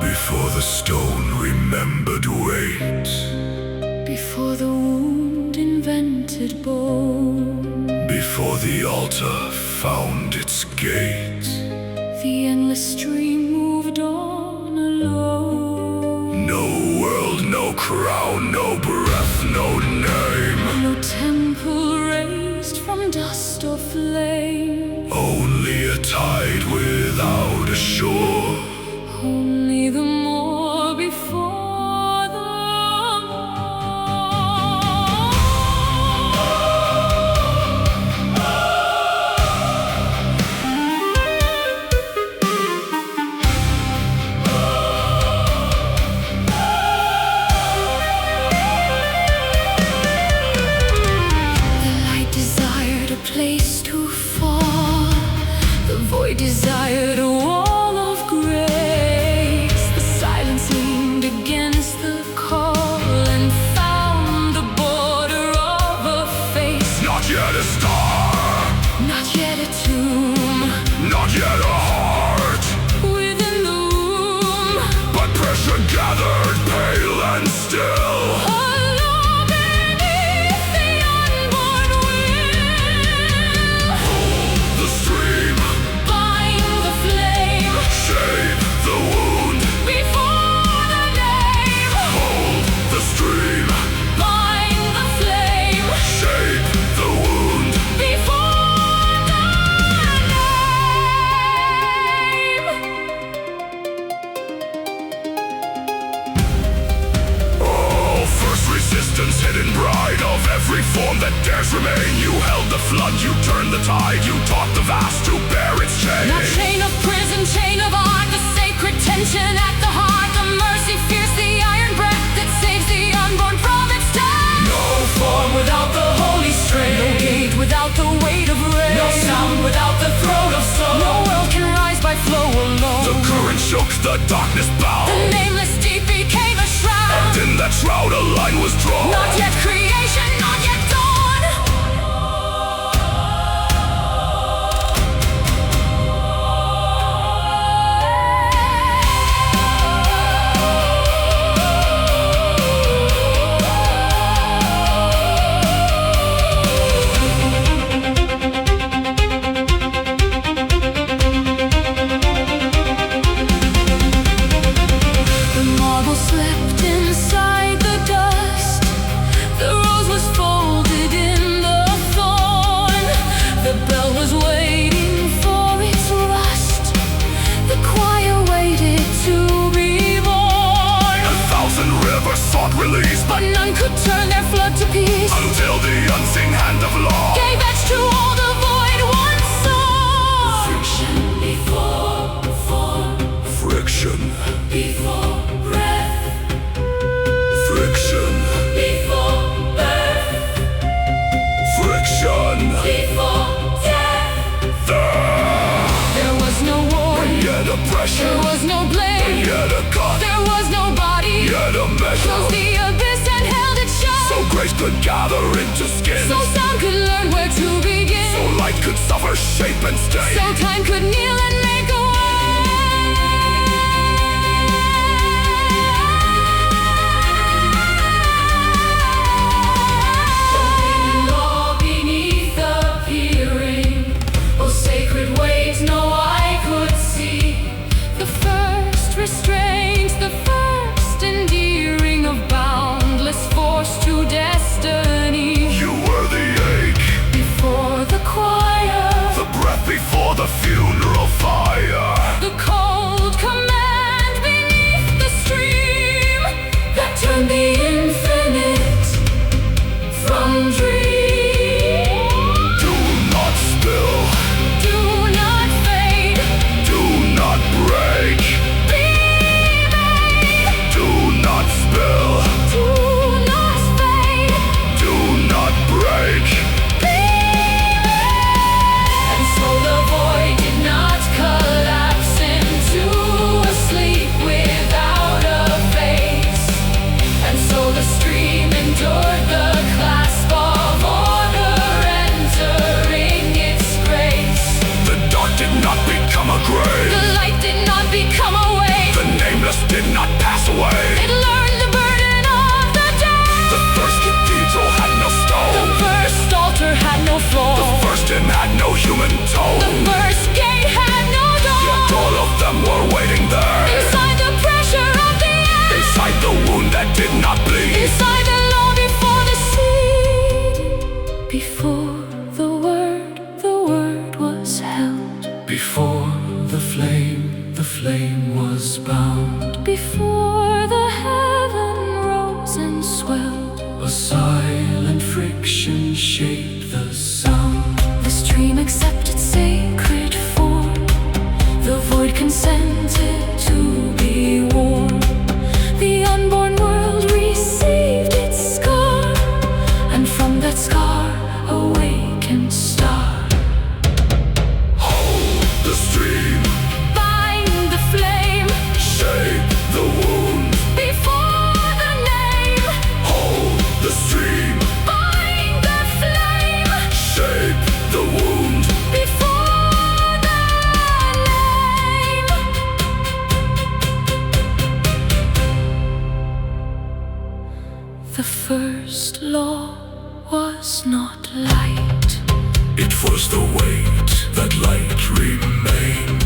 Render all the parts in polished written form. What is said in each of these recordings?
Before the stone remembered weight, before the wound invented bone, before the altar found its gate, the endless stream moved on alone. no world, no crown, no breath, no name, No temple raised from dust or flame, only a tide without a shore. only the more before the The light desired a place to fall, the void desired a wall of grace. The silence leaned against the call and found the border of a face. Not yet a star, Not yet a tomb not yet a heart, within the womb. but pressure gathered, pale and still. Alone beneath the unborn will. The stream, Bind the flame shape the wound, before the name. hold the stream, Bind the flame shape the wound. before the name. Oh, first resistance, hidden bride of every form that dares remain. You held the flood, you turned the tide, you taught the vast to bear its chain. Not chain of prison, chain of art, the sacred tension at the heart. The mercy fierce, the iron breath that saves the unborn from its death. No form Without the holy strain, no gate without the weight of rain, no sound without the throat of soul. No world can rise by flow alone. the current shook, the darkness bowed, The nameless deep became a shroud. and in that shroud a line was drawn. Not yet creation, not yet dawn. The marble slept inside the dust. The rose was folded in the thorn. The bell was waiting for its rust. The choir waited to be born. 1,000 rivers sought release, But none could turn their flood to peace. until the unseen hand of law Gave edge to all the void once saw. Friction before form, friction, before breath, friction, before birth, friction. before death. There was no war, Yet a pressure, there was no blame, yet a cut, there was no body. yet a measure. Closed the abyss and held it shut. So grace could gather into skin, So sound could learn where to begin. so light could suffer shape and stay. So time could kneel and make a way. Forbidden law beneath appearing. Oh, sacred ways no eye could see. The first restraint, the first endearing of boundless force to destiny. You were the ache, Before the choir, the breath before the funeral fire. was bound. Before the heaven rose and swelled, a silent friction shaped the sound. The stream accepted sacred form, the void consented to be warm. The unborn world received its scar, and from that scar awakened star. Hold the stream, Bind the flame, shape the wound. before the name. Hold the stream, Bind the flame, shape the wound. before the name. The first law was not light. It was the weight that light remained.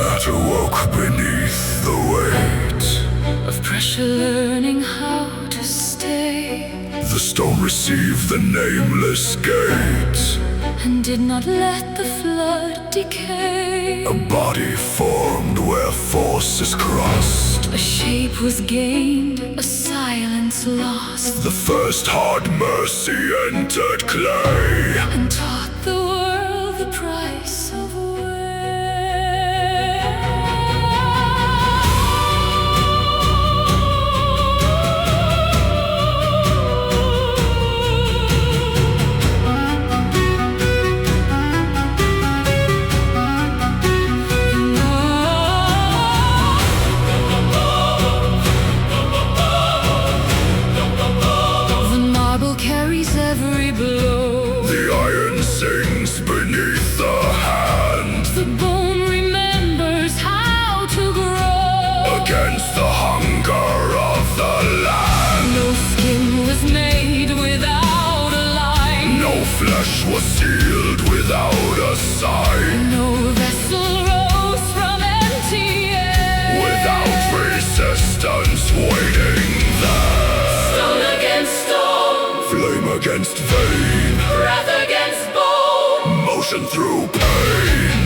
Matter woke beneath the weight Of pressure, learning how to stay, The stone received the nameless gate. and did not let the flood decay. A body formed where forces crossed. A shape was gained, a silence lost, The first hard mercy entered clay. and taught the world the price of The marble carries every blow. The iron sings beneath the hand. The bone remembers how to grow. Against the hunger of the land. No skin was made without a line. No flesh was sealed without a sign. No vessel rose from empty air. Without resistance waiting there. Stone against stone, Flame against vein. breath against bone. Motion through pain.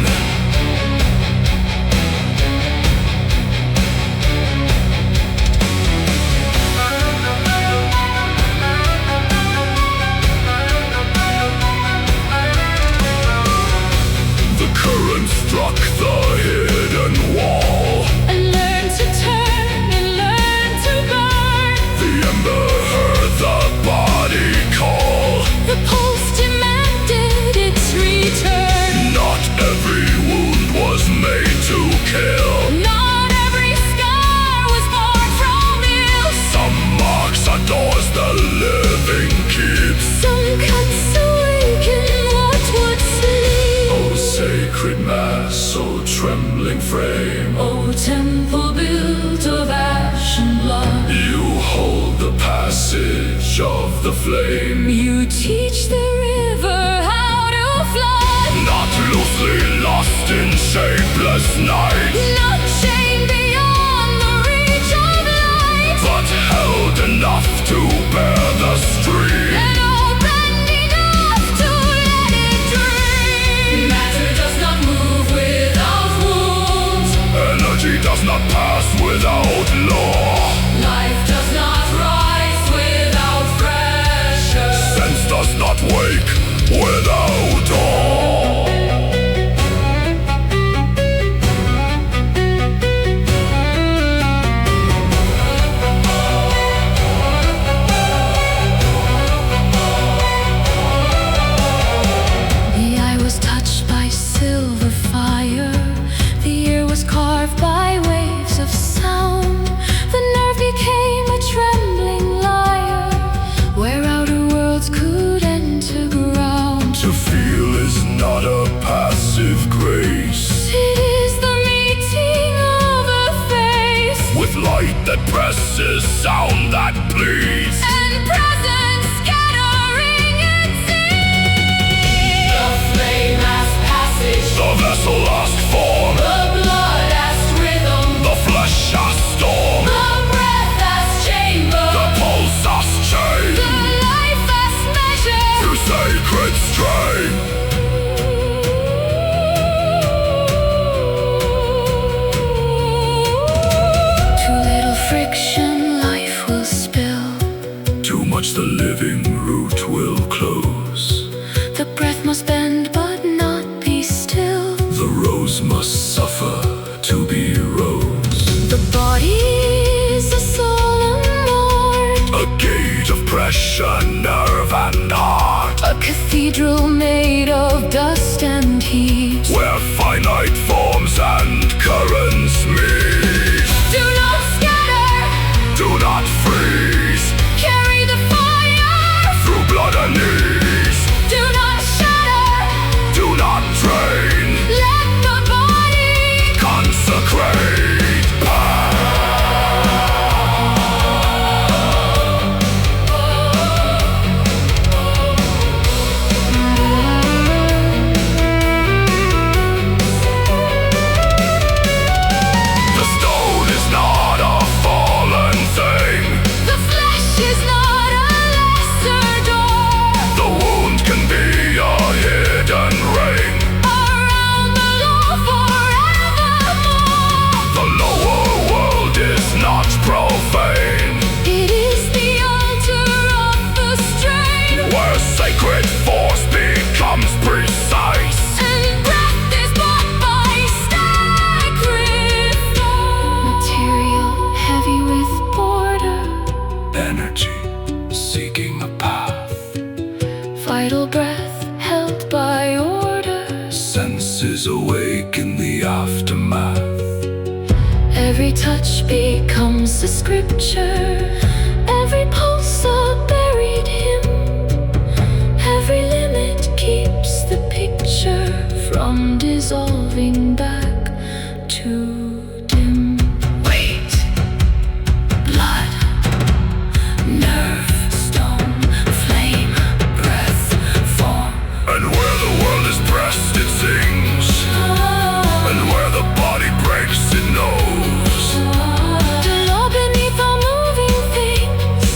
The current struck the hidden wall. And learn to turn and learn to burn. The ember heard the body call. The pulse demanded its return. Not every wound was made to kill. Not every scar was born from ill. Some marks are doors the living keeps. Some cuts awaken what would sleep. O sacred mass, O trembling frame, O temple built of ash and blood, you hold the passage of the flame. you teach the river how to flood. Not loosely lost in shapeless night, Not chained beyond the reach of light, but held enough to bear the stream. and opened enough to let it dream. Matter does not move without wounds. Energy does not pass without law. Life does not rise without pressure. Sense does not wake without awe. senses sound that bleeds, and presence scattering its seeds. The flame has passage, the vessel lost form, the blood has rhythm, the flesh has storm, the breath has chamber, the pulse has chain, the life has measure. through sacred strain. Too little friction, life will spill. Too much, the living root will close. The breath must bend but not be still. The rose must suffer to be rose. The body is a solemn art, A gate of pressure, nerve and heart, a cathedral made of dust and heat. where finite forms and currents meet. Do not scatter, Do not freeze carry the fire. through blood and knees. Do not shatter, Do not drain, let the body consecrate. The stone is not a fallen thing. The flesh is not a lesser door. The wound can be a hidden ring. Around the law forevermore. The lower world is not profane, It is the altar of the strain, where sacred force becomes precise. and breath is bought by sacrifice. Material heavy with border, Energy seeking a path, vital breath held by order. senses awake in the aftermath. Every touch becomes a scripture, every pulse a buried hymn. Every limit keeps the picture from dissolving back to dim. Weight, blood, nerve, stone, flame, breath, form. And where the world is pressed, it sings. And where the body breaks, it knows. The law beneath all moving things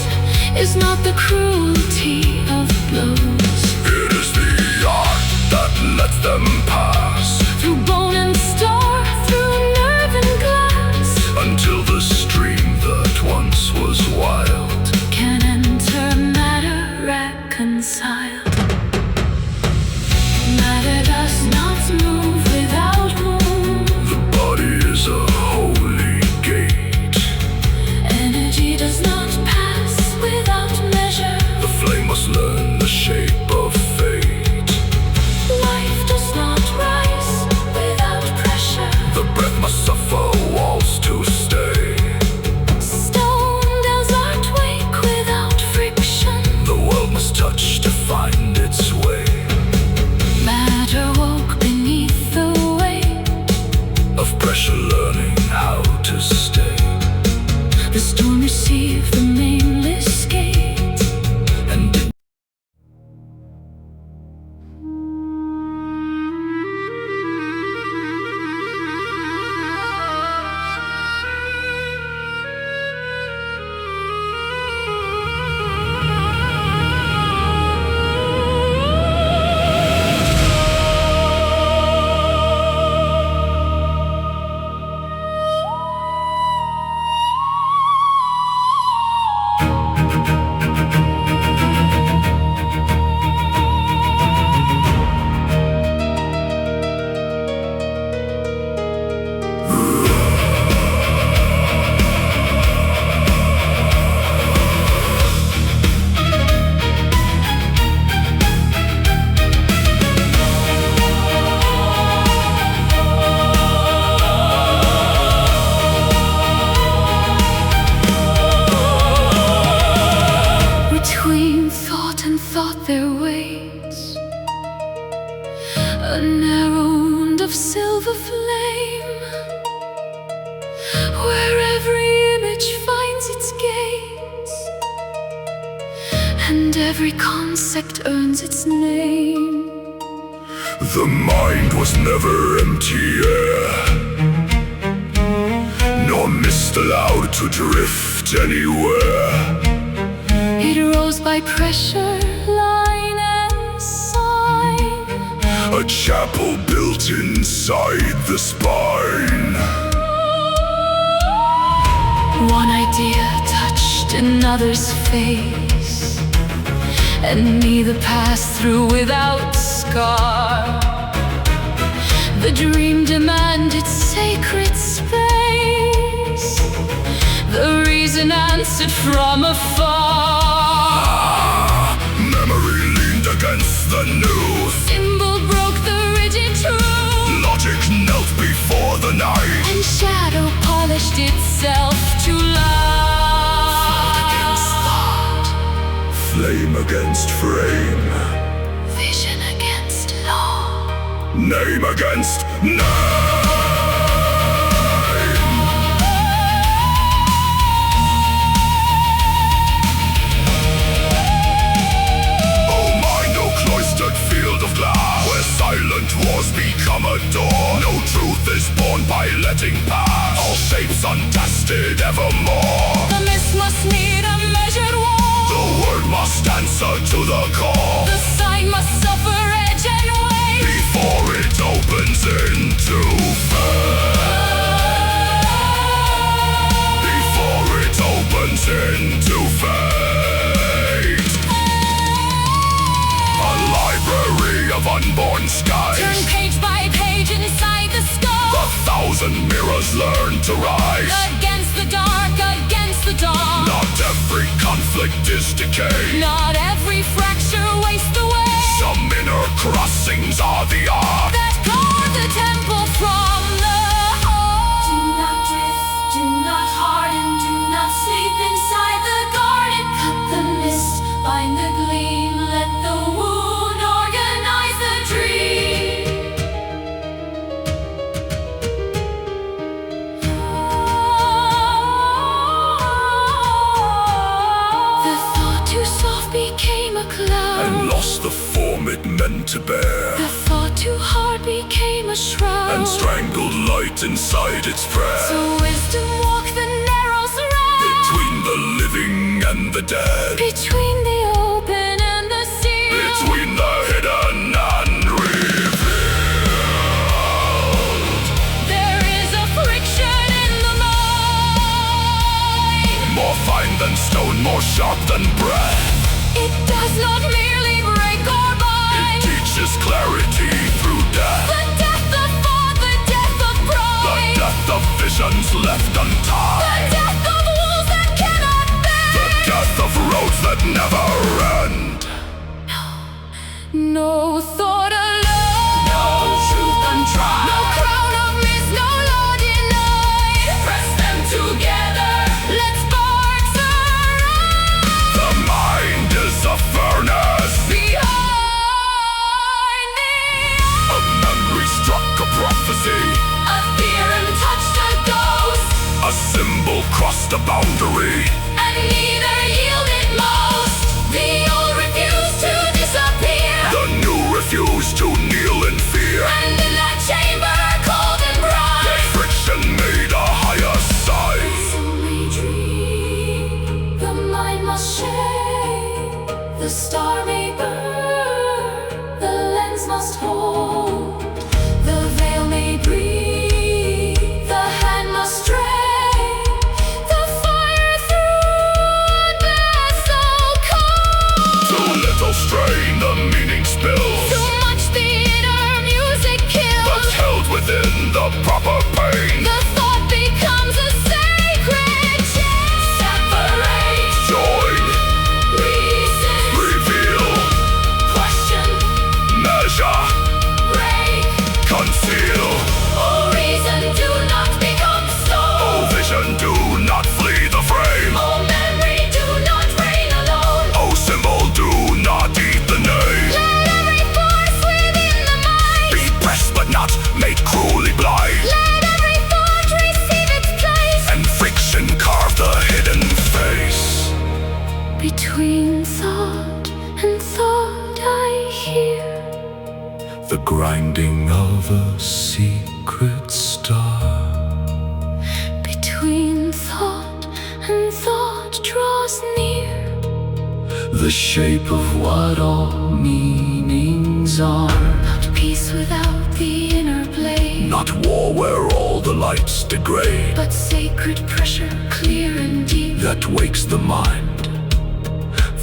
is not the cruelty of blows. It is the art that lets them pass, Through bone and star, through nerve and glass, until the stream that once was wild can enter matter reconciled. Matter does not move without womb. The body is a holy gate. Energy does not pass without measure. The flame must learn the shape of fate. Life does not rise without pressure. The breath must suffer walls to stay. Stone does art wake without friction. The world must touch to find its way. Matter woke beneath the weight Of pressure, learning how to stay. the storm received the nameless gate. And and every concept earns its name. The mind was never empty air, nor mist allowed to drift anywhere. It rose by pressure, line and sign, a chapel built inside the spine. One idea touched another's face, and neither passed through without scar. The dream demanded sacred space, the reason answered from afar. Memory leaned against the new, Symbol broke the rigid truth, logic knelt before the night, and shadow polished itself to light. Flame against frame, Vision against law, name against name. Oh mind, oh cloistered field of glass, where silent wars become a door. No truth is born by letting pass, all shapes untested evermore. the mist must need a measured wall. The word must answer to the call, The sign must suffer edge and weight before it opens into fate. Before it opens into fate. A library of unborn Turn skies, page by page inside the skull. a thousand mirrors learn to rise. Against the dark, against the dawn. Not every conflict is decay, Not every fracture wastes away. some inner crossings are the art That guard the temple from the heart. Do not drift, do not harden, do not sleep inside the garden. Cut the mist, bind the gleam, let the wound organize the dream. The thought too soft became a cloud, and lost the form it meant to bear, the thought too hard became a shroud, and strangled light inside its prayer. so wisdom walked the narrow road Between the living and the dead, between the open and the sealed. between the hidden and revealed. There is a friction in the mind. More fine than stone, more sharp than breath. It does not merely break or It bind. teaches clarity through death, The death of thought, the death of the pride, death of visions left the untied, death of walls that cannot the bend. death of roads that never end. No thought alone, No truth untried, no crown of mist, no law denied. press them together. Let sparks arise The mind is a furnace, behind the a memory struck a prophecy, A theorem touched a ghost, a symbol crossed a boundary. and neither yielded most. The old refused to disappear, The new refused to kneel in fear. and in that chamber cold and bright, Friction made a higher size. some may dream, the mind must shake, the star may burn, the lens must hold, the veil may breathe, the hand must stray, the fire through grinding of a secret star. Between thought and thought draws near The shape of what all meanings are. not peace without the inner blade, Not war where all the lights degrade. but sacred pressure, clear and deep, That wakes the mind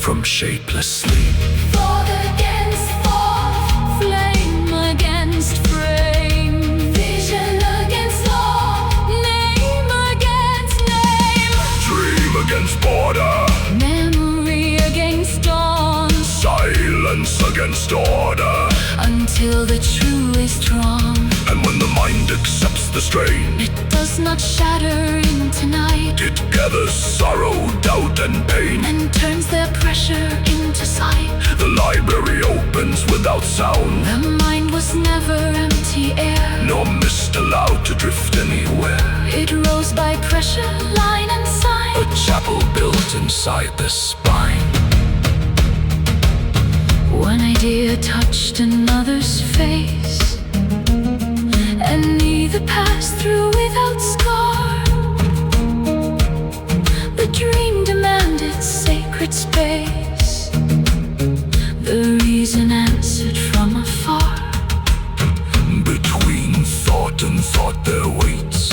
from shapeless sleep. thought against thought, flame against frame, vision against law, name against name, Dream against border, memory against dawn, silence against order. until the true is strong. And when the mind accepts the strain, It does not shatter into night, it gathers sorrow, doubt and pain. and turns their pressure into sight. The library opens without sound, The mind was never empty air, nor mist allowed to drift anywhere. it rose by pressure, line and sign. A chapel built inside the spine. One idea touched another's face, and neither passed through without scar. The dream demanded sacred space, the reason answered from afar. Between thought and thought there waits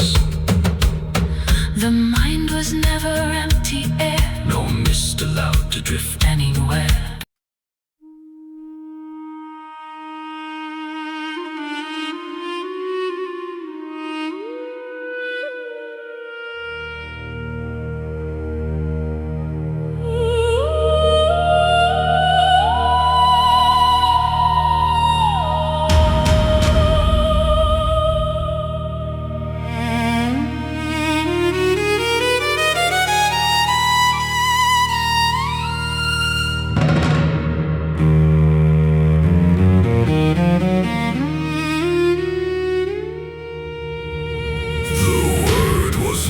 The mind was never empty air, no mist allowed to drift anywhere.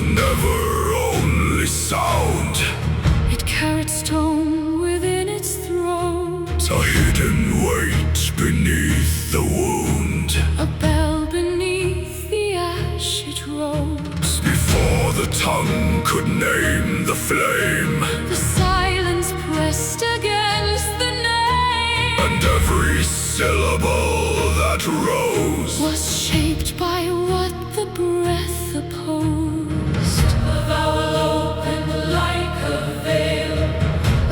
never only sound, It carried stone within its throat, a hidden weight beneath the wound. a bell beneath the ash it rose. Before the tongue could name the flame, The silence pressed against the name, and every syllable that rose was shaped by what the breath opposed. The vowel opened like a veil,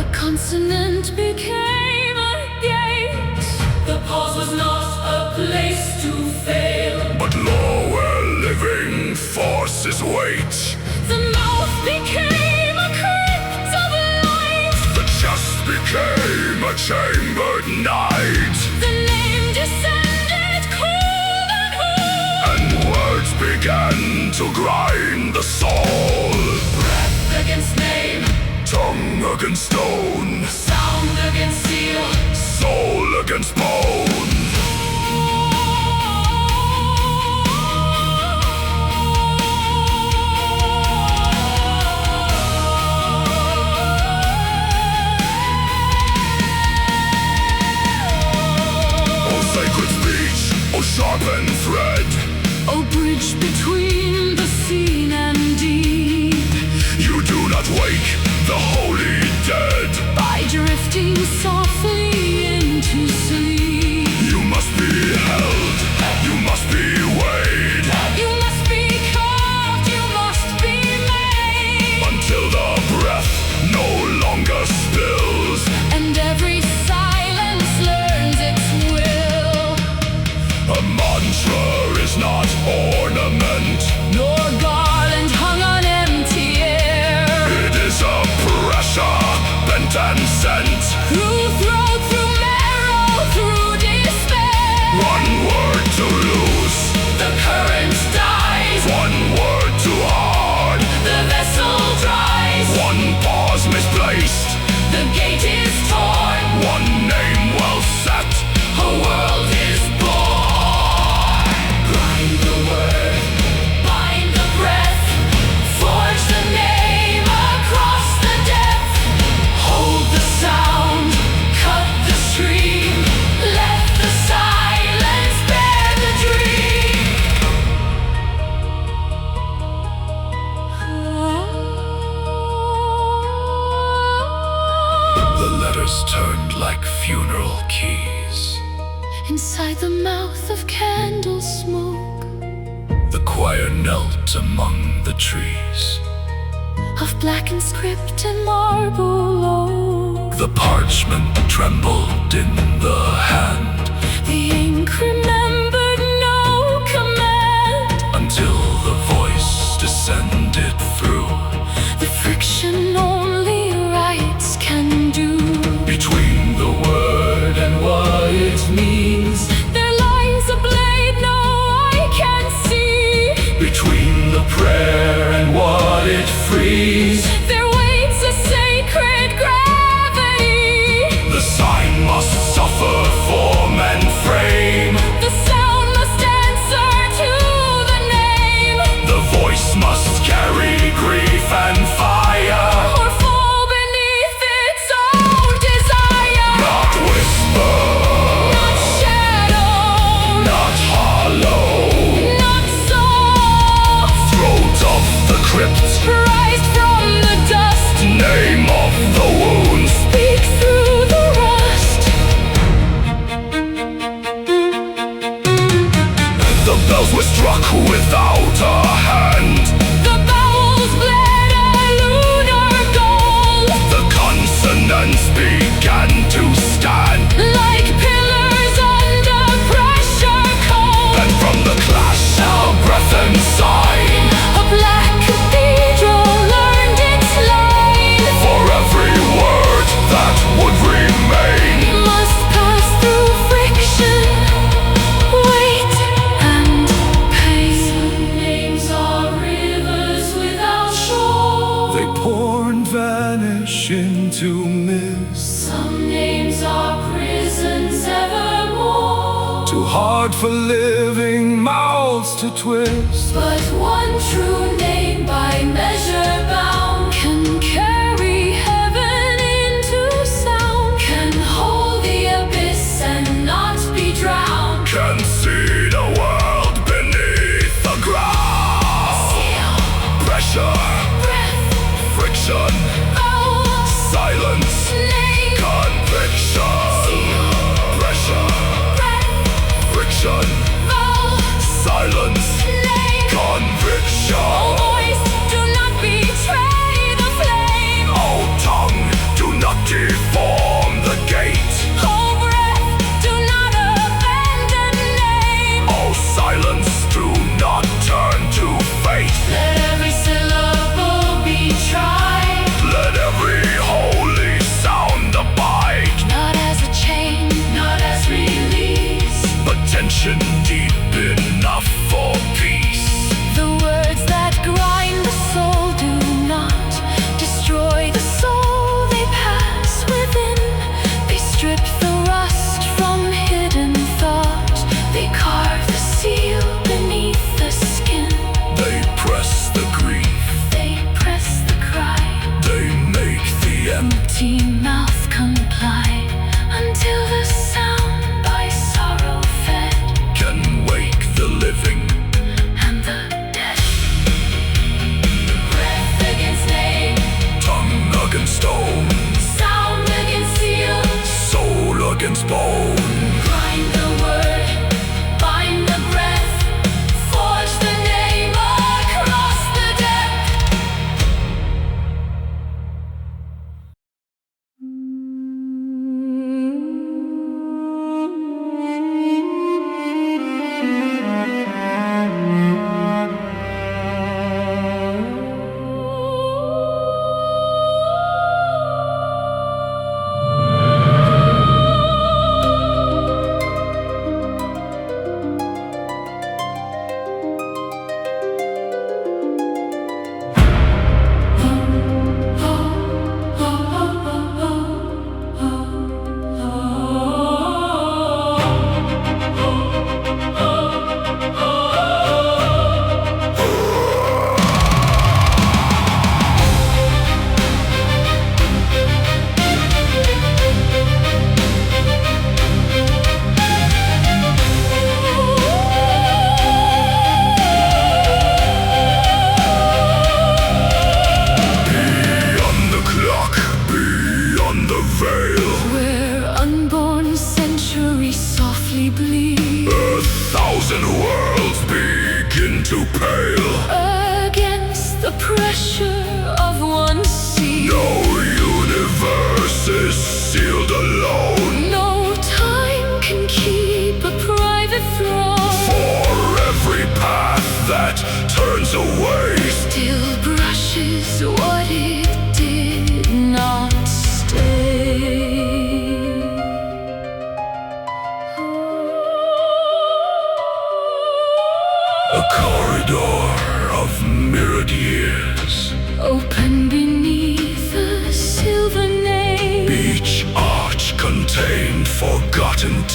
a consonant became a gate. The pause was not a place to fail. but law where living forces wait. The mouth became a crypt of light. The chest became a chambered night, The name descended cold and whole, and words began to grind the soul. breath against name, Tongue against stone, sound against seal. soul against bone. Oh sacred speech, oh sharpened thread, Oh, bridge between the seen and deep, you do not wake the holy dead. by drifting softly into sleep. Doors turned like funeral keys. Inside the mouth of candle smoke, The choir knelt among the trees. of blackened script and marble oak. The parchment trembled in the hand, The ink remembered no command, until the voice descended through. the friction only rights can do. Between the word and what it means, There lies a blade no eye can see. between the prayer and what it frees, There waits a sacred gravity. the sign must suffer form and frame. The sound must answer to the name, The voice must carry grief and fire, or fall beneath its own desire. not whisper, Not shadow, not hollow. not soft. Throat of the crypt, Rise from the dust, name of the wounds. speak through the rust. The bells were struck without a hand. The bowels bled a lunar gold, The consonants began to stand, like pillars under pressure cold. and from the clash a breath and sign. A black cathedral learned its line. For every word that would remain, Must pass through friction, weight, and pain. Some names are rivers without shore. they pour and vanish into mist. Some names are prisons evermore. Too hard for living mouths to twist. But one true name by measure bound can carry heaven into sound, can hold the abyss and not be drowned. Can see the world beneath the ground. Seal, Pressure, breath, friction, vowel, silence, name, conviction. seal, Pressure, breath, friction, vowel, silence, name. conviction. Oh voice, do not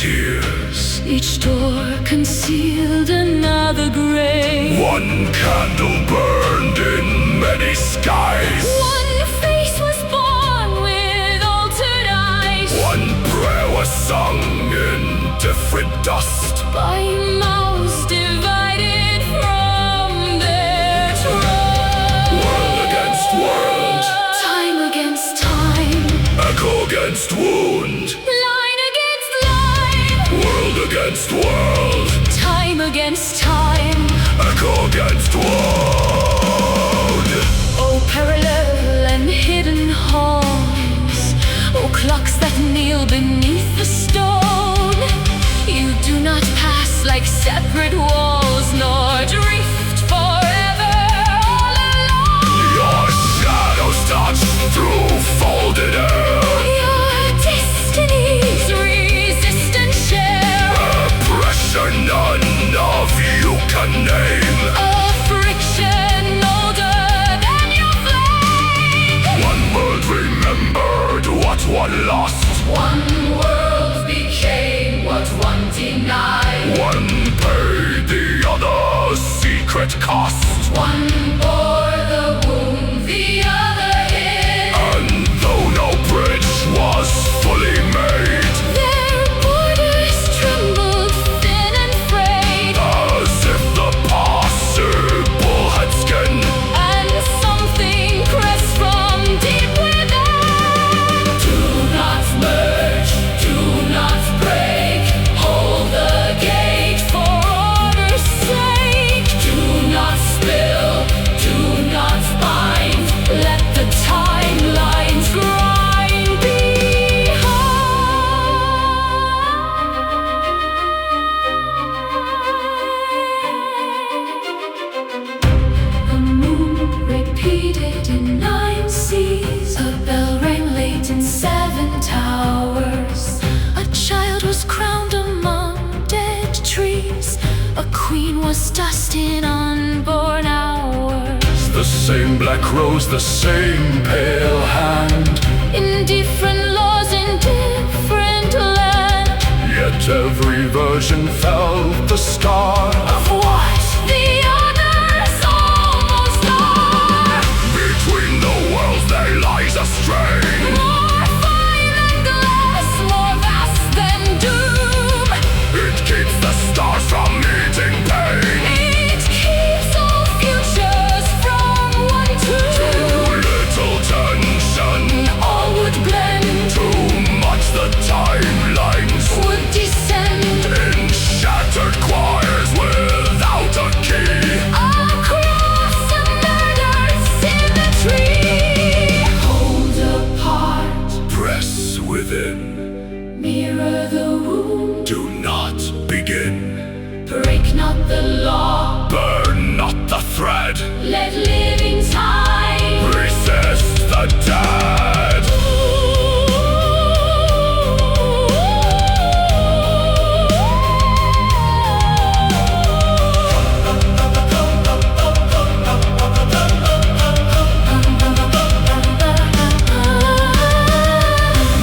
tears. Each door concealed another grave. One candle burned in many skies. One face was born with altered eyes. One prayer was sung in different dust. By mouths divided from their trust. World against world, Time against time. echo against wound. Line against line. World against world, Time against time. echo against wound. Oh, parallel and hidden halls. Oh, clocks that kneel beneath the stone. You do not pass like separate walls, nor drift forever all alone. Your shadows touch through folded air. Your destinies resist and share. A pressure none of you can name. A friction older than your flame. One world remembered what one lost. One world became what one denied. One paid the other secret cost. One bore the wound, the other hid. And though no bridge was fully made, Their borders trembled thin and frayed. as if the possible had skin, And something pressed from deep within. Do not merge, do not break. Hold the gate for order's sake. Do not spill, do not bind. Let the timelines grind behind. The moon repeated in 9 seas. A bell rang late in 7 towers. A child was crowned among dead trees. A queen was dust in unborn hours. the same black rose, the same pale hand. In different laws, in different land. Yet every version felt the scar Of what the others almost are. between the worlds there lies a strain. More fire than glass, more vast than doom. It keeps the stars from meeting pain. It keeps all futures from one to Too little tension, all would blend, too much the timelines would descend in shattered choirs without a key. across a murdered symmetry. Hold apart, Press within, mirror the wound, do not begin. break not the law, Burn not the thread, let living time resist the dead.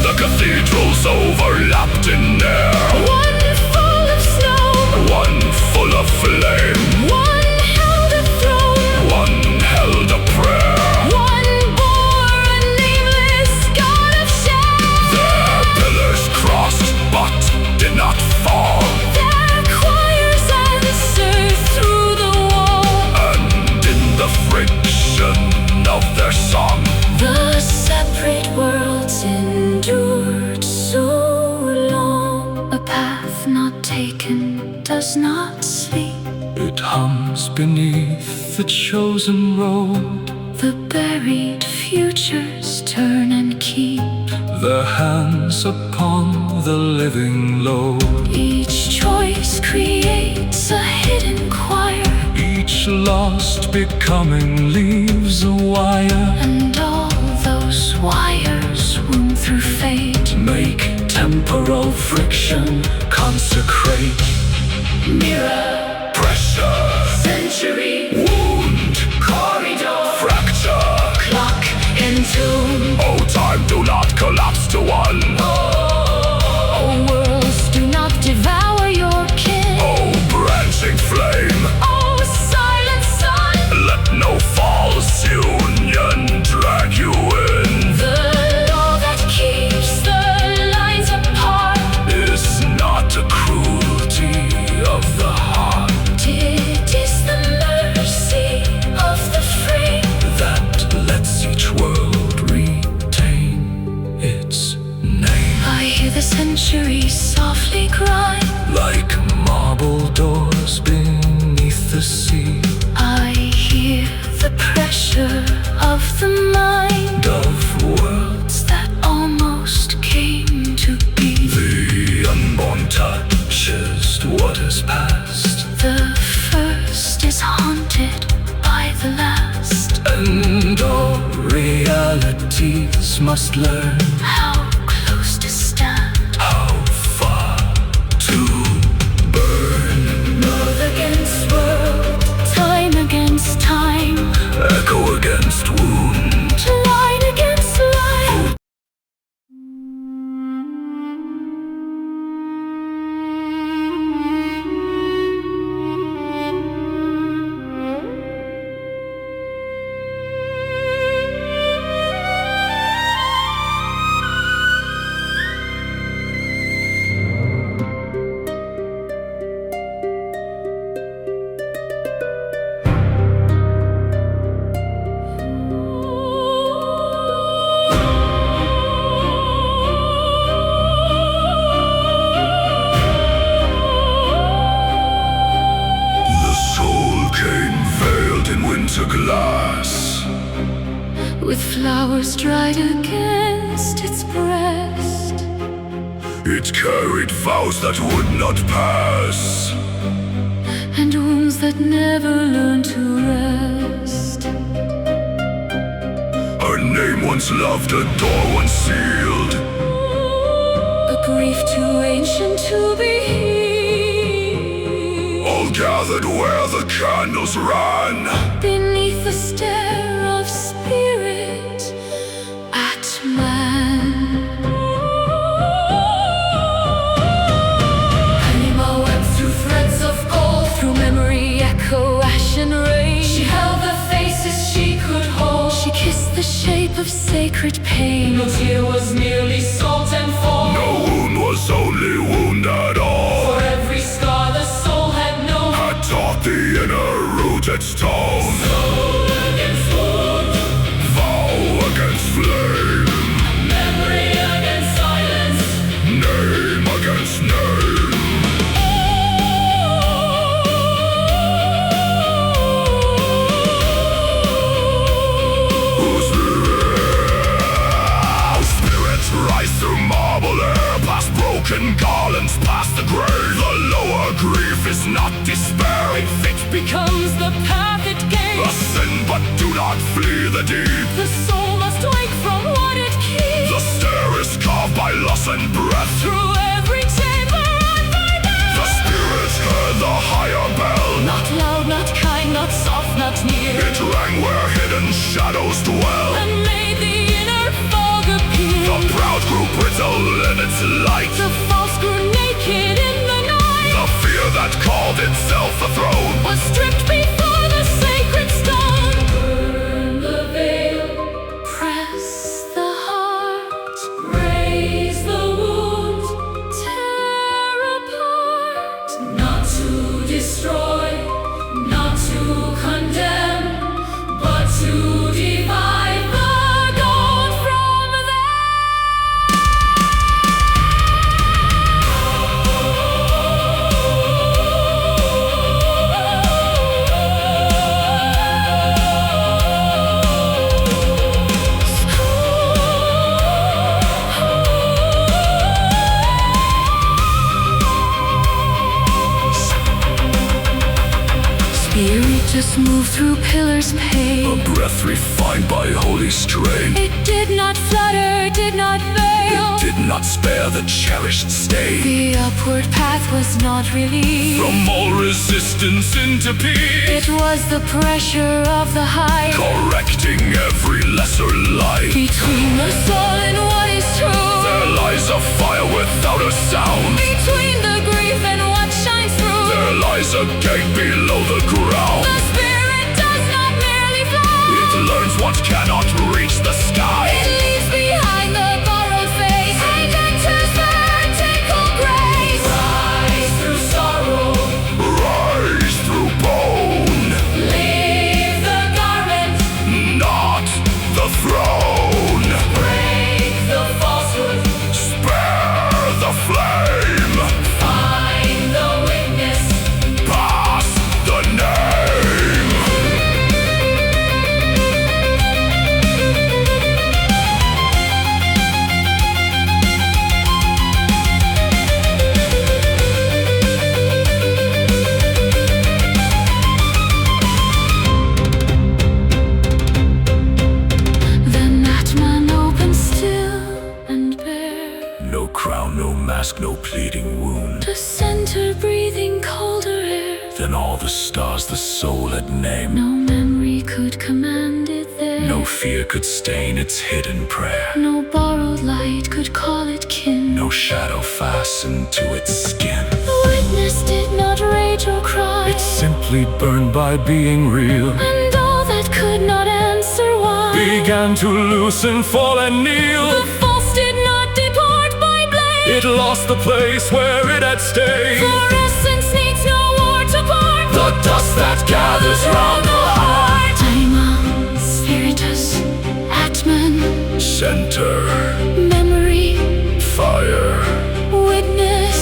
The cathedrals overlapped in air, One full of snow, one full of flame, one held a throne, one held a prayer. one bore a nameless god of shame. Their pillars crossed but did not fall, Their choirs answered through the wall. and in the friction of their song, The separate worlds endured so long. A path not taken does not sleep. it hums beneath the chosen road. The buried futures turn and keep Their hands upon the living load. each choice creates a hidden choir. Each lost becoming leaves a wire. And all those wires wound through fate. Make temporal friction consecrate. Mirror, Pressure, century, wound, corridor, fracture. clock and tomb. Oh, time, do not collapse to one. Oh, worlds do not centuries softly grind. Like marble doors beneath the sea, I hear the pressure of the mind, of worlds that almost came to be. the unborn touches what is past, The first is haunted by the last. and all realities must learn How close to stand, how far to burn. world against world, time against time, Echo against wound, line against line. the soul came veiled in winter glass, With flowers dried against its breast, it carried vows that would not pass, and wounds that never learned to rest. her name once loved, a door once sealed, A grief too ancient to be healed. all gathered where the candles ran. Beneath the stare of spirit at man. Anima went through threads of gold, through memory, echo, ash and rain. She held the faces she could hold. She kissed the shape of sacred pain. No tear was merely salt and foam. No wound was only wound at all, For every scar the soul had known. had taught the inner rooted stone. Soul against wound, Vow against flame, memory against silence. name against name. Whose spirits rise through marble air, past broken garlands, past the grave. The lower grief is not despair, If it becomes the path it gains, a sin, but do not flee the deep. the soul must wake from what it keeps. The stair is carved by loss and breath. Through every chamber and by night. The spirit heard the higher bell. Not loud, not kind, not soft, not near. It rang where hidden shadows dwell. And made the inner fog appear. The proud grew brittle in its light. The false grew naked in the night. The fear that called itself a throne Was stripped before the sacred stone. Burn the veil, press the heart, raise the wound, tear apart. Not to destroy, not to condemn, but to divide the gold from them. Spiritus moved through pillars a pale. breath refined by holy strain. It did not flutter, did not veil. Did not spare the cherished stain. The upward path was not relief. From all resistance into peace, It was the pressure of the high. correcting every lesser life. Between the soul and what is true. There lies a fire without a sound. Between the grief and what shines through. There lies a gate below the ground. The spirit does not merely fly. It learns what cannot reach the sky. It leaves behind the borrowed face and enters vertical grace. Rise through sorrow, Rise through bone, leave the garment. not the throne. mask, no pleading wound. The center breathing colder air. Then all the stars the soul had named. No memory could command it there. No fear could stain its hidden prayer. No borrowed light could call it kin. No shadow fastened to its skin. The witness did not rage or cry. It simply burned by being real. And all that could not answer why Began to loosen, fall and kneel. the false did not depart by blame. It lost the place where it had stayed. For essence needs no war to part. The dust that gathers round the heart. Anima, spiritus, Atman, Center, memory, fire, witness.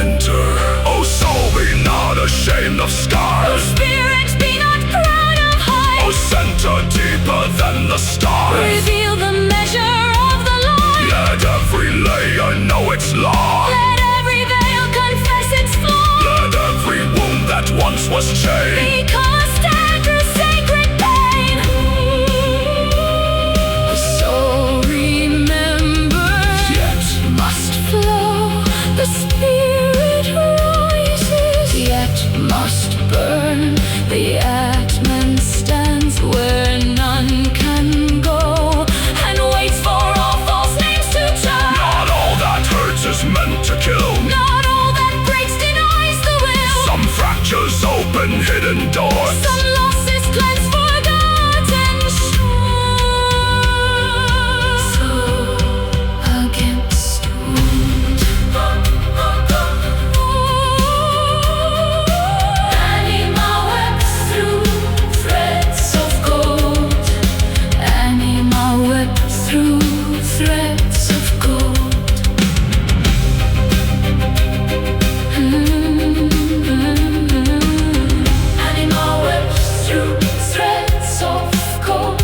enter. Oh soul, be not ashamed of scars. Spirit, be not proud of height. Oh center, deeper than the stars. Reveal the measure of the light. Let every layer know its law. Let every veil confess its flaw. Let every wound that once was chained Become a stand through sacred pain. The soul remembers, yet must flow. The spirit rises, yet must burn. The Atman stands where none can go, and waits for all false names to turn. not all that hurts is meant to kill. Not all that breaks denies the will. Some fractures open hidden doors. Some losses cleanse forgotten shores. Soul against wound. Anima wept through threads of gold. Anima wept through threads of gold. Anima wept through threads of gold.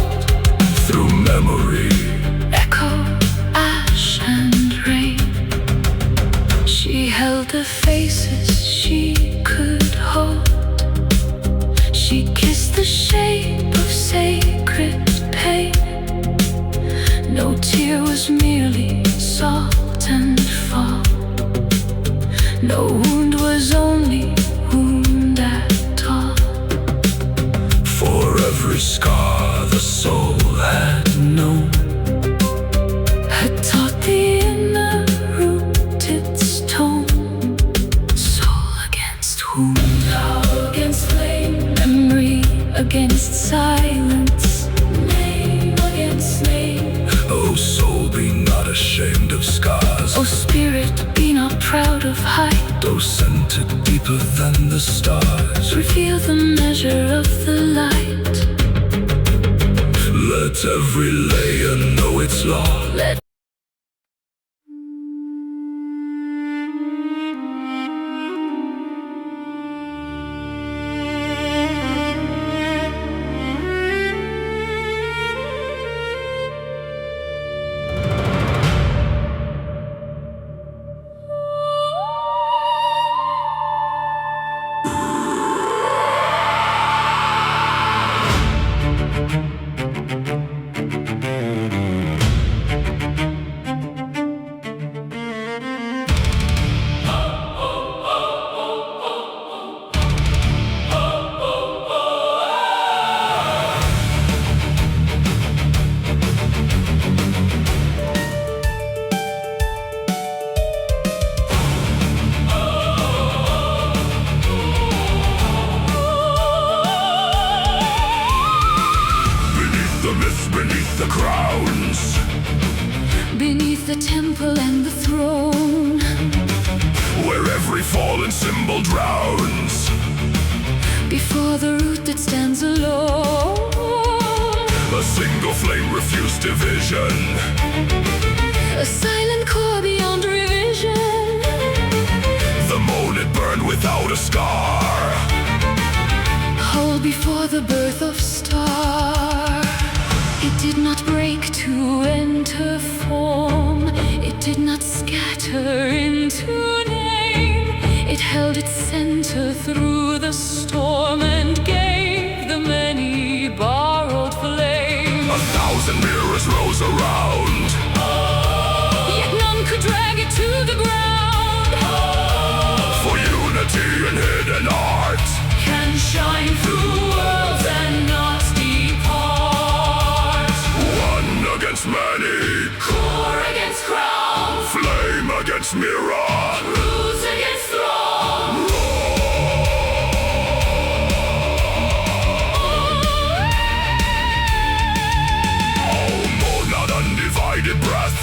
Through memory, Echo, ash and rain. She held the faces she could hold. She kissed the shape of sacred pain. No tear was merely salt and fall. No wound was only wound at all. for every scar the soul had known. Had taught the inner root its tone. Soul against wound, power against flame, memory against silence, name against name. Oh soul, be not ashamed of scars. Oh spirit, be not proud of height. Oh center, deeper than the stars. Reveal the measure of the light. Let every layer know its law. Let beneath the crowns, beneath the temple and the throne, where every fallen symbol drowns, before the root that stands alone, a single flame refused division, a silent core beyond revision. the moon it burned without a scar, Whole before the birth of star. It did not break to enter form. It did not scatter into name. It held its center through the storm and gave the many borrowed flame. 1,000 mirrors rose around, Yet none could drag it to the ground. many, core against crown, flame against mirror, roots against throne. Oh, not undivided breath.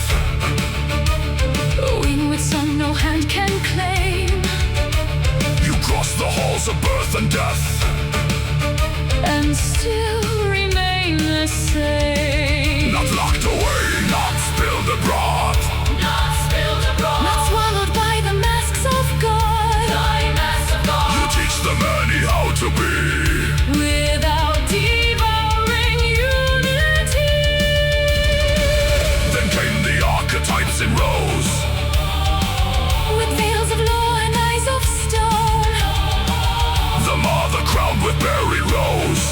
A wing with some no hand can claim, You cross the halls of birth and death, and still remain the same. not locked away, not spilled abroad. Not spilled abroad, not swallowed by the masks of God. Thy masks of God. You teach the many how to be. Without devouring unity. Then came the archetypes in rows, With veils of law and eyes of stone. the mother crowned with buried rose,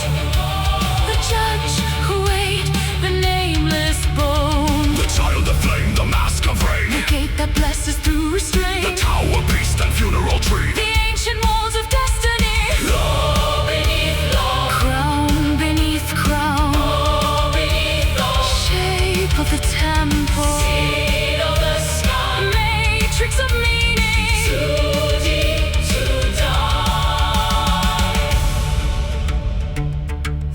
The judge who ate the nameless bone. the child of flame, the mask of The rain, gate that blesses through the restraint. tower beast and funeral tree. The ancient walls of destiny. Law beneath law, crown beneath crown. Law beneath law, shape of the temple, seed of the sky, matrix of meaning. Too deep to die.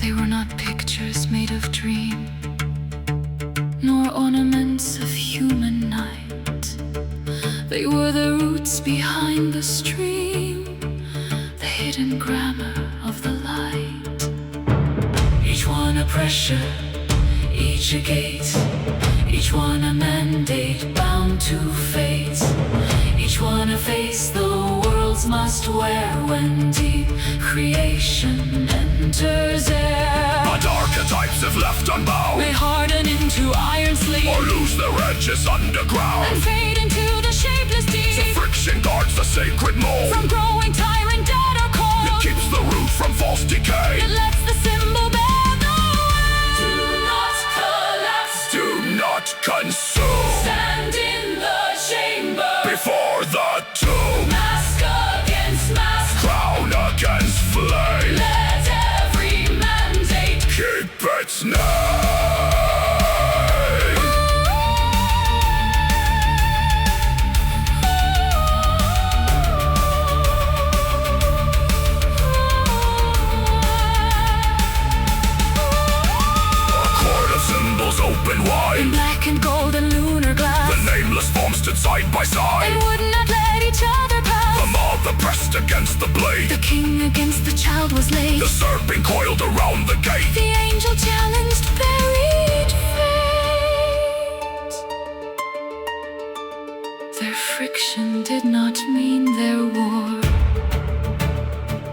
They were not pictures made of dream, nor ornaments of human night. They were the roots behind the stream, the hidden grammar of the light. Each one a pressure, each a gate, each one a mandate bound to fate. Each one a face the worlds must wear when deep creation enters air. But archetypes, if left unbound, May harden into iron sleep or lose their edges underground. and fade into the shapeless deep. Friction guards the sacred mold. From growing tyrant dead or It cold, keeps the root from false decay. it lets the symbol bear the way. Do not collapse, Do not consume stand in the chamber. before the tomb. Mask against mask, Crown against flame. let every mandate. Keep its name. A court of symbols open In wide. black and gold and lunar glass, The nameless forms stood side by and side. would not let each other The pass. mother pressed against the blade. The king against the child was laid. The serpent coiled around the gate. The angel challenged buried fate. Their friction did not mean their war.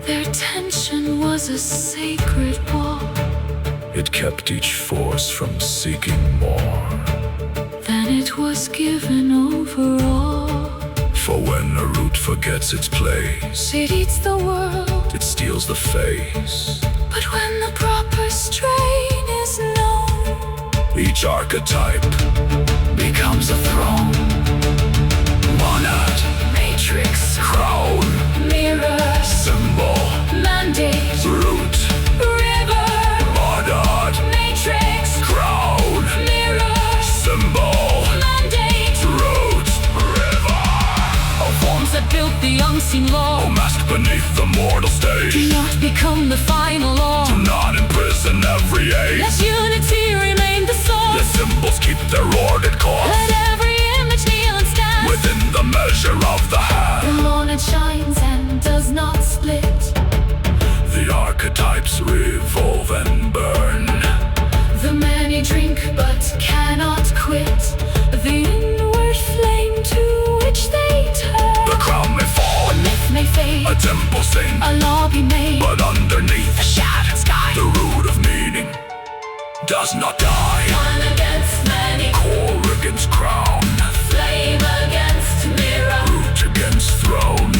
Their tension was a sacred war. It kept each force from seeking more. Then it was given over all. For when a root forgets its place, It eats the world, it steals the face. but when the proper strain is known, Each archetype becomes a throne. Monad, matrix, crown, mirror, symbol, mandate, root, river, monad, matrix, crown, mirror, symbol, mandate. root, river. Forms that built the unseen law Oh, masked beneath the mortal do stage. not become the final law. Do not imprison every age. Let unity remain the source. The symbols keep their ordered course Let every image kneel and stand. within the measure of the hand. The moonlight shines and does not split. The archetypes revolve and burn. The many drink but cannot quit. The inward flame to which they turn. The crown may fall, A myth may fade, a temple sing, a law be made. but underneath A shattered sky, the root of meaning does not die. one against many, Core against crown, flame against mirror, root against throne,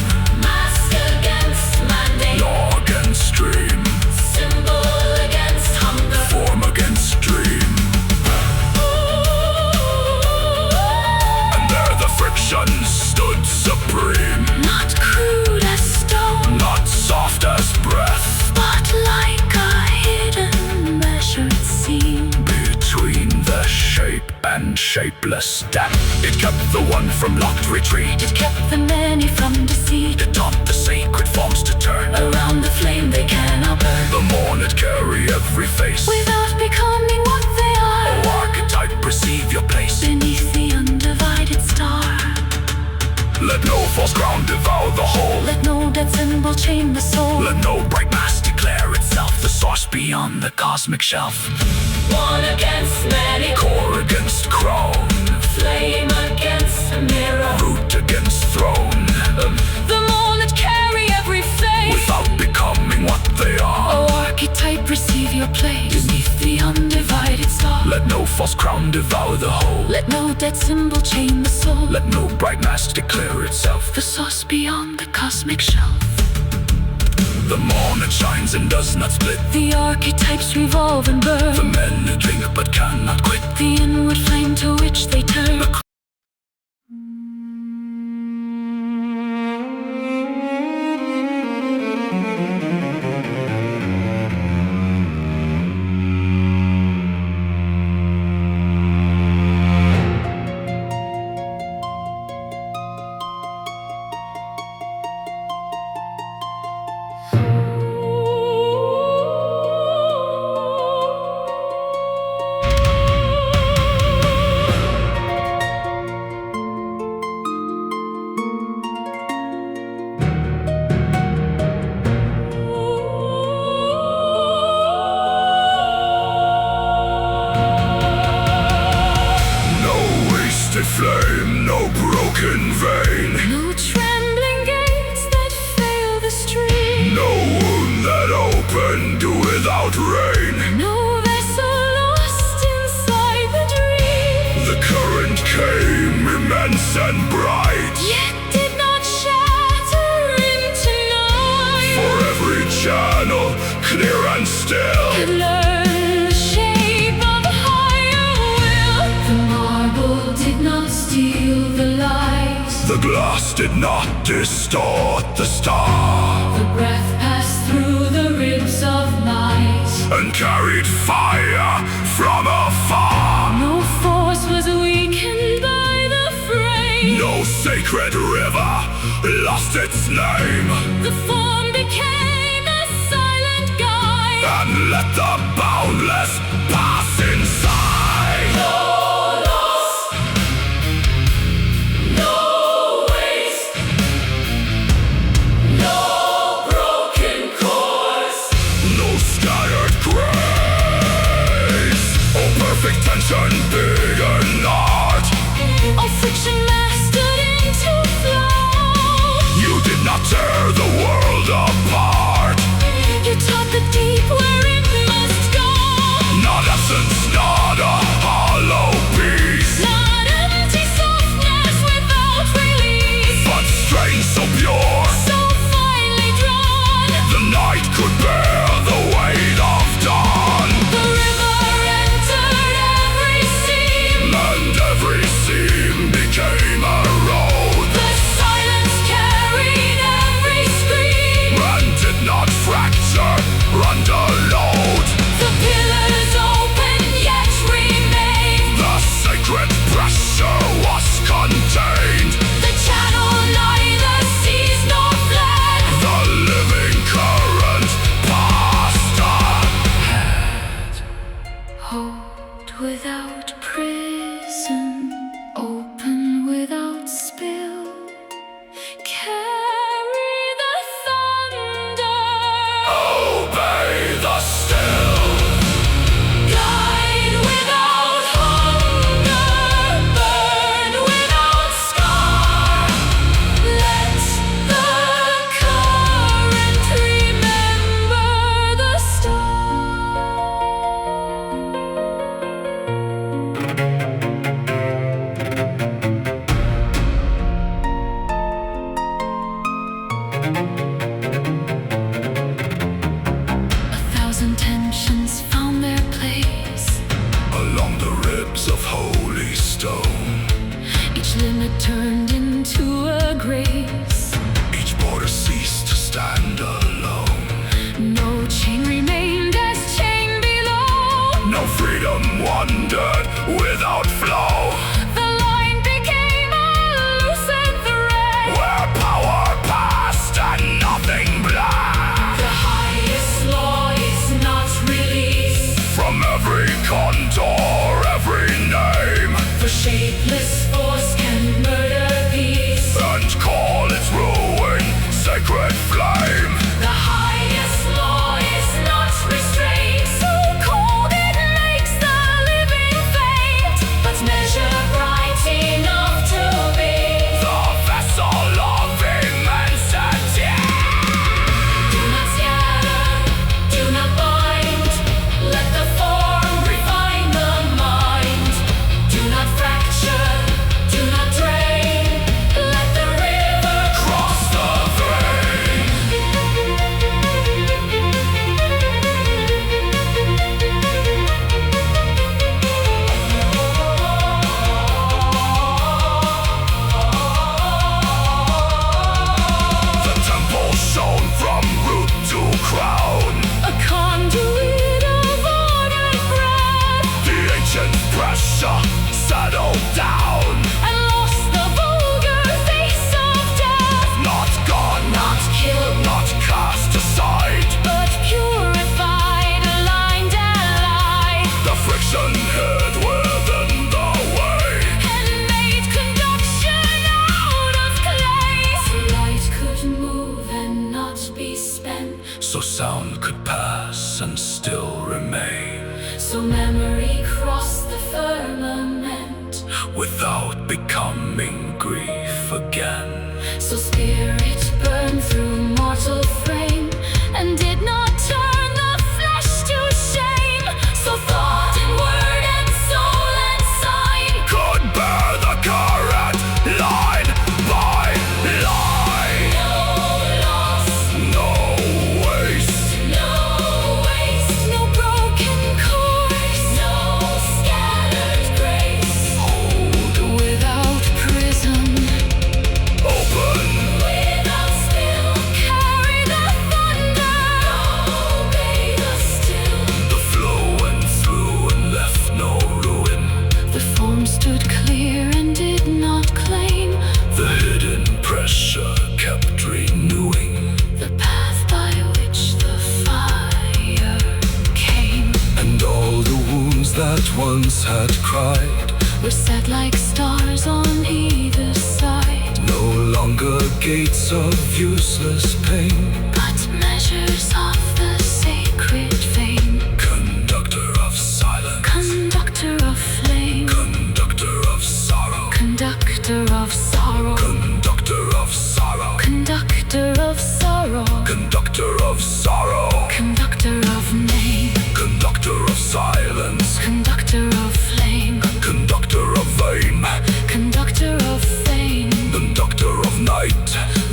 mask against mandate, law against stream, symbol against hunger. form against dream. And there the friction stood supreme, Not crude as stone, not soft as breath, but like a hidden measured seam. between and shapeless death. It kept the one from locked retreat. It kept the many from deceit. It taught the sacred forms to turn. Around the flame they cannot burn. The mourned carry every face. Without becoming what they are. O archetype, receive your place Beneath the undivided star. Let no false crown devour the whole. Let no dead symbol chain the soul. Let no bright mass declare itself the source beyond the cosmic shelf. One against many. Core against crown. Flame against mirror. Root against throne. The mourned carry every face. Without becoming what they are. O archetype, receive your place beneath the undivided star. Let no false crown devour the whole. Let no dead symbol chain the soul. Let no bright mass declare itself The source beyond the cosmic shelf. the morn that shines and does not split. The archetypes revolve and burn. The men who drink but cannot quit. The inward flame to which they turn. Flame, no broken vein. No trembling gates that fail the stream. No wound that opened without rain. No vessel lost inside the dream. The current came immense and bright. Yet did not shatter into night. For every channel, clear and still, It learned the shape of a higher will. The marble did not steal the light. the glass did not distort the star, The breath passed through the ribs of night. and carried fire from afar. No force was weakened by the frame. No sacred river lost its name. The form became a silent guide. And let the boundless pass inside. No loss, no waste, no broken course. No scattered grace. Oh, perfect tension, big and not. All friction mastered into flow. You did not tear the world apart. You taught the deep where it must go. Not a shapeless force can murder peace and call its ruin sacred flame. The highest law is not restraint, so cold it makes the living faint, but measure bright enough to be The vessel of immensity. Do not scatter, do not bind, let the form refine the mind. Do not fracture, do not drain, let the river Cross the vein. The temple shone from root to crown. a conduit of ordered breath, The ancient pressure settled down. and lost the vulgar face of death. Not gone, Not killed, not cast aside. but purified, aligned and light, The friction hid within the way. and made conduction out of clay. So light could move and not be spent, So sound could pass and still remain, so memory crossed the firmament, without becoming grief again. so spirit burned through mortal frame, and did not turn the flesh to shame. So thought and word and soul and sign Could bear the current line by line. no loss, No waste, no waste, no broken course, no scattered grace. hold Without prison, open. without spill, carry the thunder, obey the still. The flow went through and left no ruin. The form stood clear and did not claim The hidden pressure kept renewing. the path by which the fire came. And all the wounds that once had cried, Were set like stars on either side, no longer gates of useless pain. but measures of the sacred vein. Conductor of silence, Conductor of flame, conductor of sorrow, conductor of sorrow, conductor of sorrow, conductor of sorrow, conductor of sorrow, conductor of name, conductor of silence, conductor of flame, conductor of fame, conductor of fame. conductor of night.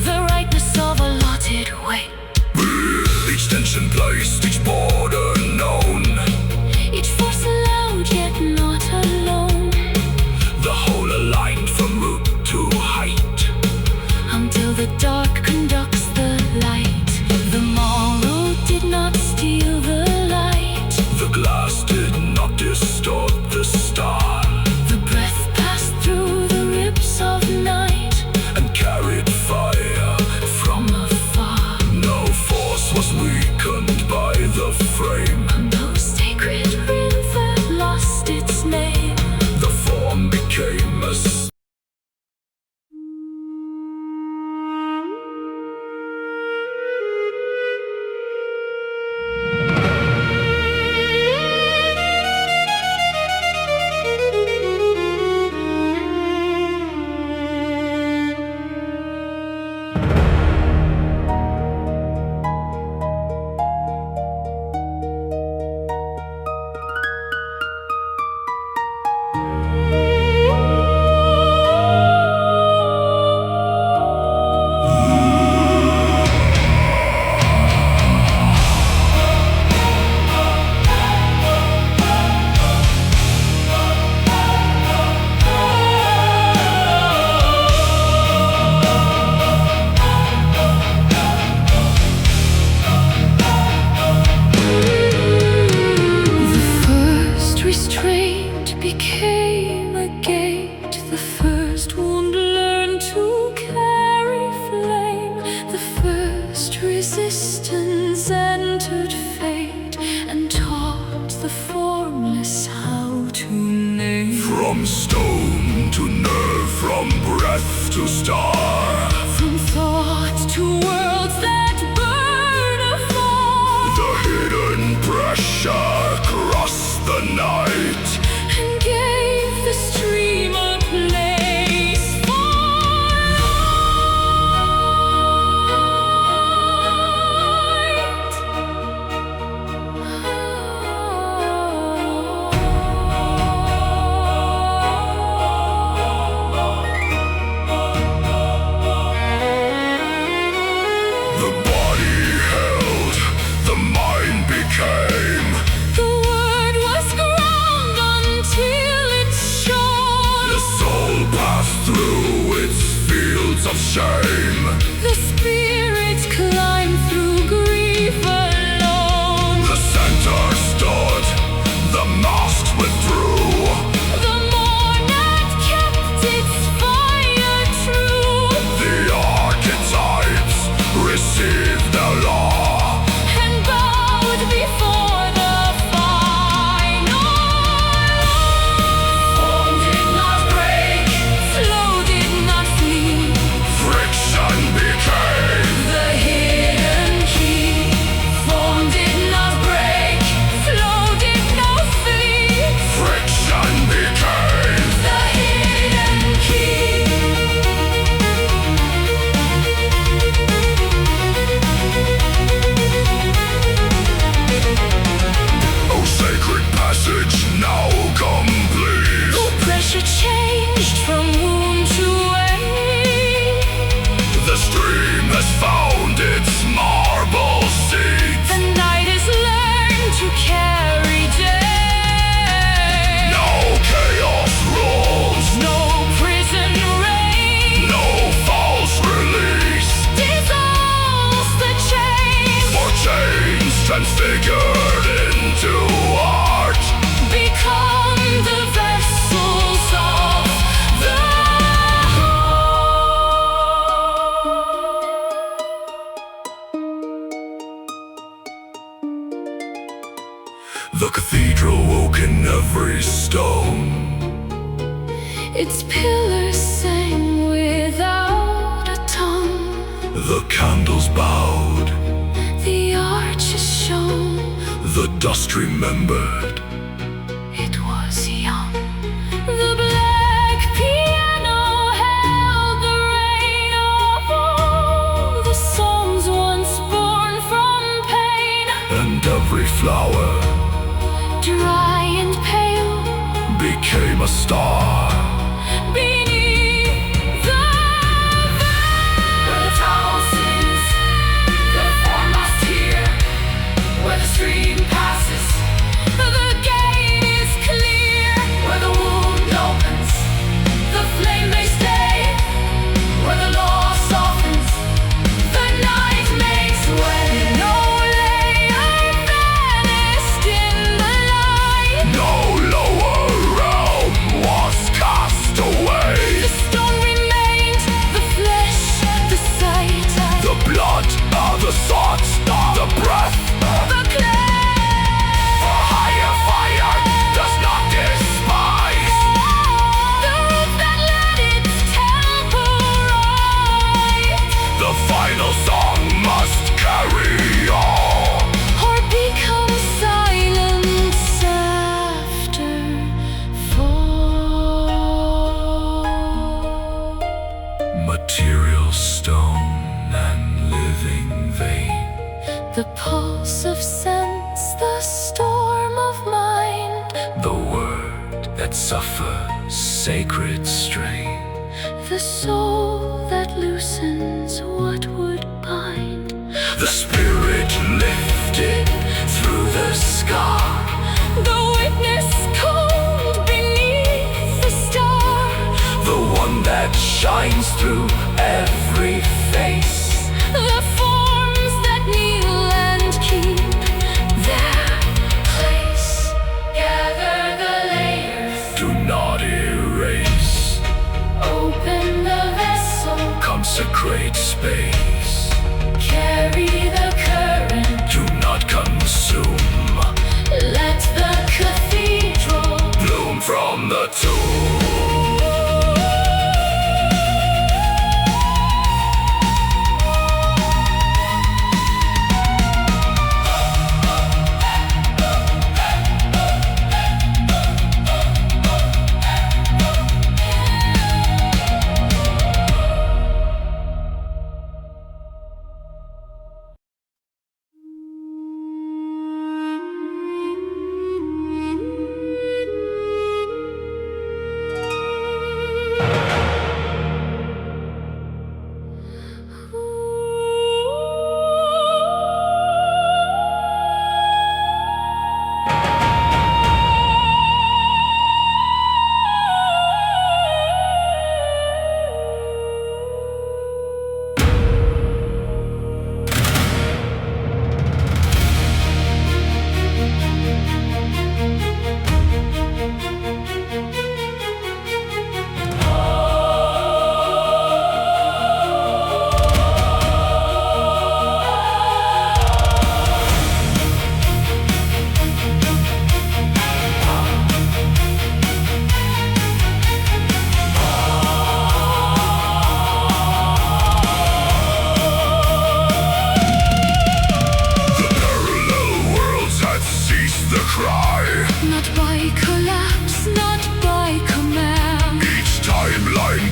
The rightness of allotted way. The to star. From thoughts to worlds that burn afar. The hidden pressure crossed the night And gave the stream a place for light. The body held, the mind became. The word was ground until it shone. The soul passed through its fields of shame. The spirit climbed through grief alone. The center stood, the mask withdrew. The monad kept its fire true. The archetypes received their law. And bowed before the final. Form did not break, flow did not flee. Friction became. The hidden key. Form did not break, flow did not flee. Friction became. The hidden key. Oh, sacred passage now complete. Oh, pressure changed from womb to wave. The stream has found its marble seat. The night has learned to carry day. No chaos rules, No prison reign no false release. dissolves the chains. For chains transfigured into art. Become the vessels of the The cathedral woke in every stone. Its pillars sang without a tongue. The candles bowed, The arches shone. the dust remembered. It was young. The black piano held the reign of all the songs once born from pain. And every flower Dry and pale became a star. beneath the veil. Where the tunnel sings, the form must hear. Where the stream passes, the gate is clear. Where the wound opens, the flame may stay. Where the law softens, the night makes way. No layer vanished in the light. No lower realm was cast away. The stone remained, the flesh, the sight, The blood, the thoughts, the breath. the clay. For higher fire does not despise. The root that led its temporal. The final song must carry on. Or become silence after fall. Material stone and living vein. The pulse of sense, the storm of mind. The word that suffers sacred strain. The soul that loosens what would bind. The spirit lifted through the sky. The witness cold beneath the star. The one that shines through every face. The forms that kneel and keep their place. Gather the layers, Do not erase. open the vessel, Consecrate space. carry the current. Do not consume. Let the cathedral Bloom from the tomb.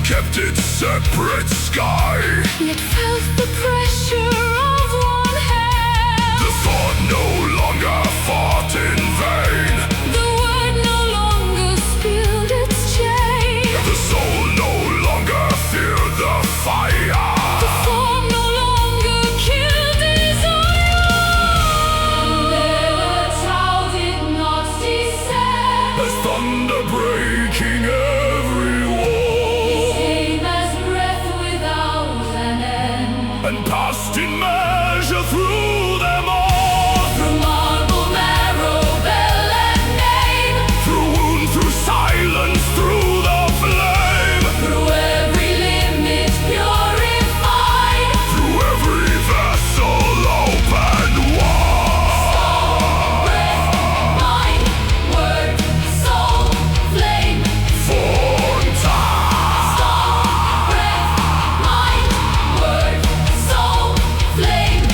kept its separate sky, yet felt the pressure of one hand. the thought no longer fought in vain, The word no longer spilled its chain. the soul no longer feared the fire. The form no longer killed desire. There the Tao did not descend, As thunder breaking every wall, came as breath without an end. and passed in measure through them all, Through marble, marrow, bell and name, through wound, through silence, through the flame, through every limit purified. through every vessel opened wide. Breath, mind, word, soul, flame. Form Breath, mind, word, soul, flame.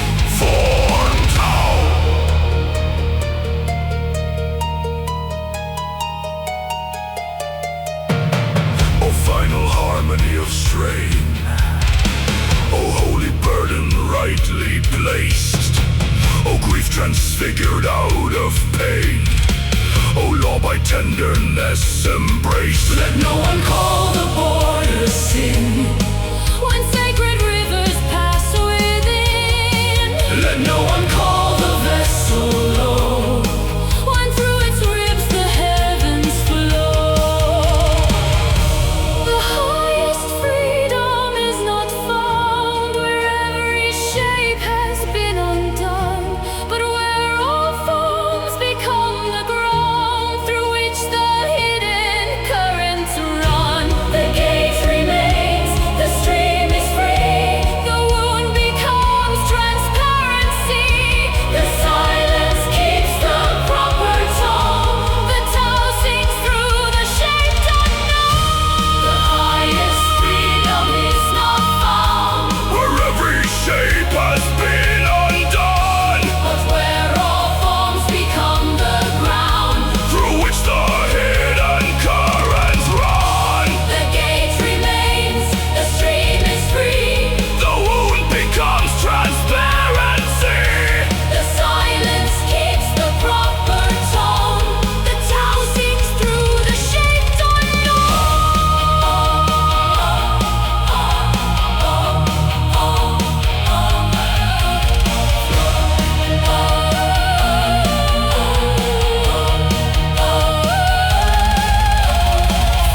Tao. Oh, final harmony of strain, oh, holy burden rightly placed, oh, grief transfigured out of pain, oh, law by tenderness embraced. Let no one call the border sin. When sacred rivers pass within, let no one call the vessel low. When through its ribs the heavens flow. The highest freedom is not found where every shape has been undone, but where all forms become the ground through which the hidden currents run. The gate remains, the stream is free, the wound becomes transparency, the silence keeps the proper tone, the Tao sings through the shaped unknown. The highest freedom is not found, Where every shape has been undone, but where all forms become the ground. through which the hidden currents run. The gate remains, the stream is free, The wound becomes transparency. the silence keeps the proper tone, the Tao sings through the shaped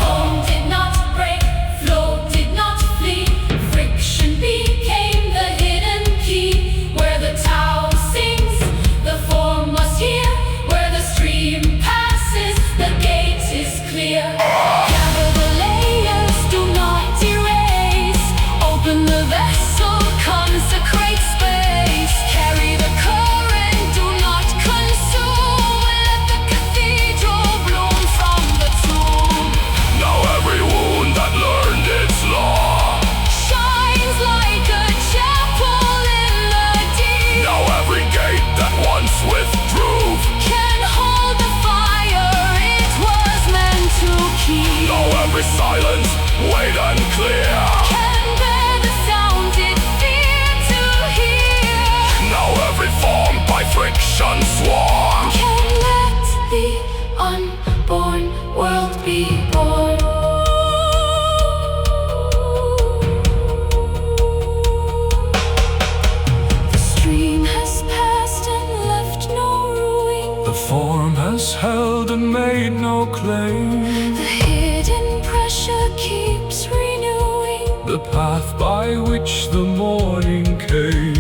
Foam did not break, flow did not flee, friction became the hidden key. Where the Tao sings, the formless here. Where the stream passes, the gate is clear. Gather the layers, do not erase. Open the vessel, consecrate space. Carry the current, do not consume. Let the cathedral bloom from the tomb. Now every wound that learned its law, Shines like a chapel in the deep. now every gate that once withdrew, Can hold the fire it was meant to keep. now every silence weighed and clear, Can bear the sound it feared to hear. now every form by friction sworn. Can let the unborn world be born. The stream has passed and left no ruin. The form has held and made no claim, The hidden pressure keeps renewing. the path by which the morning came.